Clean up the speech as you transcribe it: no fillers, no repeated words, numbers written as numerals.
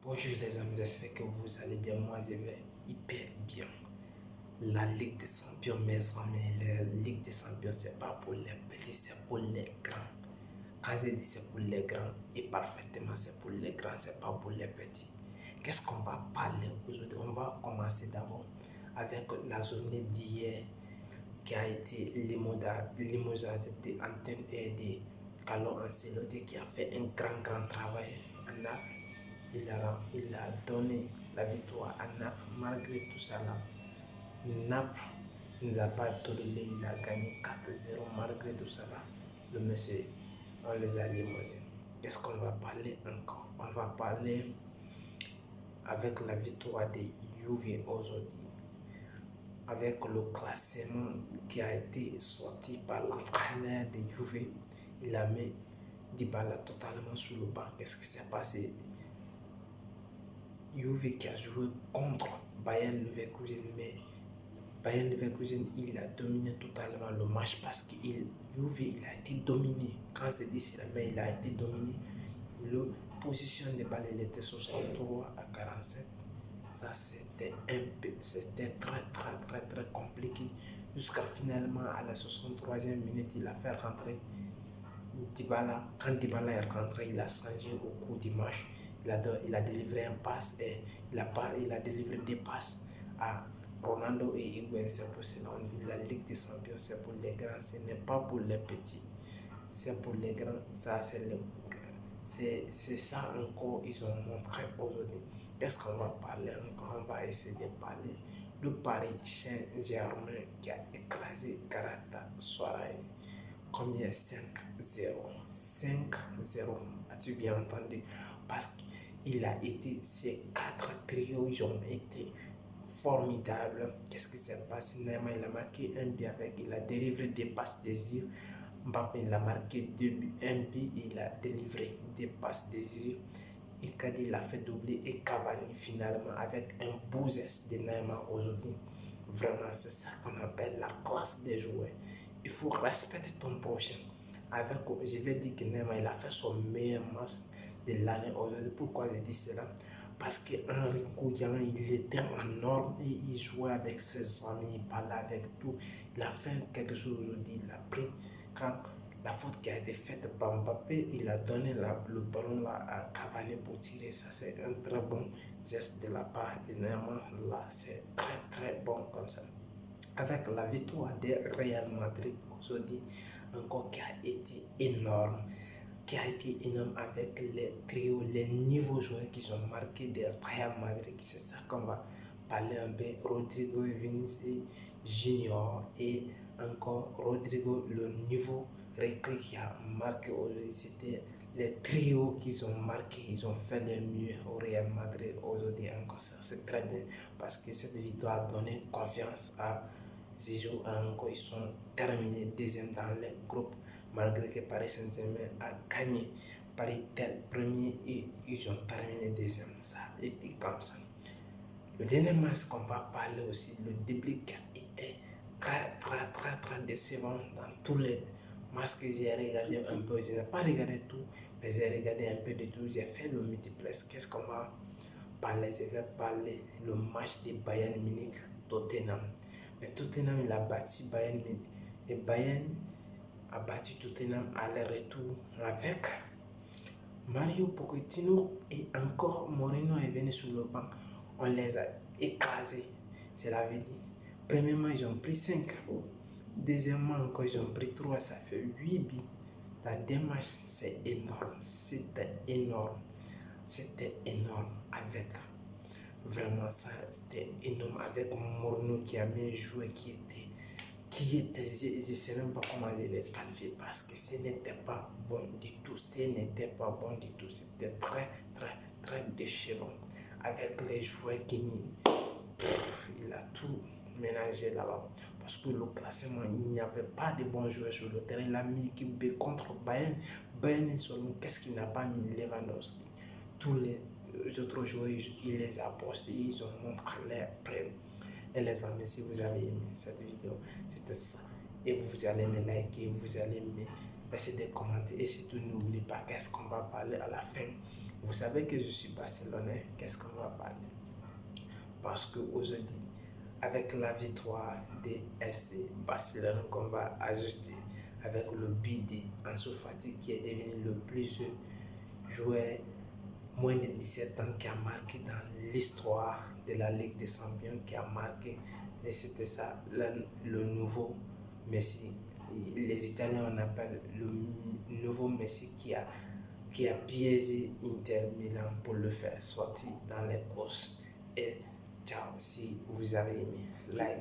Bonjour les amis, j'espère que vous allez bien. Moi, je vais hyper bien. La Ligue des Champions, mes amis, la Ligue des Champions, c'est pas pour les petits, c'est pour les grands. Quand je dis c'est pour les grands, et parfaitement c'est pour les grands, c'est pas pour les petits. Qu'est-ce qu'on va parler aujourd'hui? On va commencer d'abord avec la journée d'hier qui a été limogeage de Antenne et de Carlo Ancelotti qui a fait un grand travail en Naples. Il a donné la victoire à Naples. Malgré tout ça, là, Naples ne nous a pas toléré. Il a gagné 4-0. Malgré tout ça, là, le monsieur, on les a limogés. Qu'est-ce qu'on va parler encore? On va parler avec la victoire de Juve aujourd'hui, avec le classement qui a été sorti par l'entraîneur de Juve. Il a mis Dybala totalement sur le banc. Qu'est-ce qui s'est passé? Juve qui a joué contre Bayern Leverkusen, mais Bayern Leverkusen il a dominé totalement le match parce que Juve il a été dominé. Quand c'est dit cela, mais il a été dominé. La position de balle il était 63 à 47. Ça c'était très compliqué jusqu'à finalement à la 63e minute il a fait rentrer Dybala. Quand Dybala est rentré, il a changé au cours du match. Il a délivré un passe et il a délivré des passes à Ronaldo et Higuaín. C'est pour cela on dit la Ligue des Champions, c'est pour les grands, ce n'est pas pour les petits. C'est pour les grands, ça c'est ça encore, ils ont montré aujourd'hui. Qu'est-ce qu'on va parler encore? On va essayer de parler de Paris Saint-Germain qui a écrasé Galatasaray. Combien? 5-0. 5-0. As-tu bien entendu? Parce qu'il a été, ces 4 trios, ils ont été formidables. Qu'est-ce qui s'est passé? Neymar, il a marqué un but avec, il a délivré des passes décisives. Mbappé, il a marqué 2 buts, un but, il a délivré des passes décisives. Icardi, il a fait doubler et Cavani, finalement, avec un beau geste de Neymar aujourd'hui. Vraiment, c'est ça qu'on appelle la classe des joueurs. Il faut respecter ton prochain. Je vais dire que Neymar il a fait son meilleur match de l'année aujourd'hui. Pourquoi je dis cela? Parce qu'Henri Kouyan, il était en norme et il jouait avec ses amis, il parlait avec tout. Il a fait quelque chose aujourd'hui. Il a pris, quand la faute qui a été faite par Mbappé, il a donné le ballon là à Cavani pour tirer. Ça, c'est un très bon geste de la part de Neymar. Là, c'est très bon comme ça. Avec la victoire de Real Madrid aujourd'hui, encore qui a été énorme, avec les trios, les nouveaux joueurs qui sont marqués de Real Madrid. C'est ça qu'on va parler un peu. Rodrigo Vinicius Junior et encore Rodrigo, le nouveau recrue qui a marqué aujourd'hui. C'était les trios qu'ils ont marqué, ils ont fait le mieux au Real Madrid aujourd'hui. Encore ça, c'est très bien parce que cette victoire a donné confiance à Zizou. Encore ils sont terminés deuxième dans le groupe malgré que Paris Saint-Germain a gagné. Paris était premier et ils ont terminé deuxième. Ça a été comme ça. Le dernier match qu'on va parler aussi, le début qui a été très décevant dans tous les matchs que j'ai regardé un peu. Je n'ai pas regardé tout, mais j'ai regardé un peu de tout. J'ai fait le multiplex. Qu'est-ce qu'on va parler? Je vais parler le match de Bayern Munich Tottenham. Mais Tottenham il a battu Bayern Munich et Bayern a battu Tottenham à l'aller-retour avec Mario Pochettino et encore Mourinho est venu sur le banc. On les a écrasés. C'est la vie. Premièrement, ils ont pris 5. Deuxièmement, encore, ils ont pris 3. Ça fait 8 buts. La démarche, c'est énorme. C'était énorme. Avec vraiment ça, c'était énorme avec Mourinho qui a mis un joueur qui était, je ne sais même pas comment je l'ai qualifié parce que ce n'était pas bon du tout. C'était très déchirant. Avec les joueurs qui il a tout ménagé là-bas. Parce que le classement, il n'y avait pas de bons joueurs sur le terrain. Il a mis équipe B contre Bayern. Bayern seulement, qu'est-ce qu'il n'a pas mis? Lewandowski. Tous les autres joueurs, il les a postés, ils ont montré les preuves. Et les amis, si vous avez aimé cette vidéo, c'était ça. Et vous allez me liker, vous allez me laisser des commentaires. Et surtout, n'oubliez pas qu'est-ce qu'on va parler à la fin. Vous savez que je suis barcelonais, qu'est-ce qu'on va parler? Parce qu'aujourd'hui, avec la victoire des FC Barcelone qu'on va ajuster, avec le but d'Ansu Fati qui est devenu le plus jeune joueur moins de 17 ans qui a marqué dans l'histoire de la Ligue des Champions, qui a marqué, et c'était ça, le nouveau Messi. Les Italiens on appelle le nouveau Messi qui a piégé Inter Milan pour le faire sortir dans les courses. Et ciao, si vous avez aimé, like.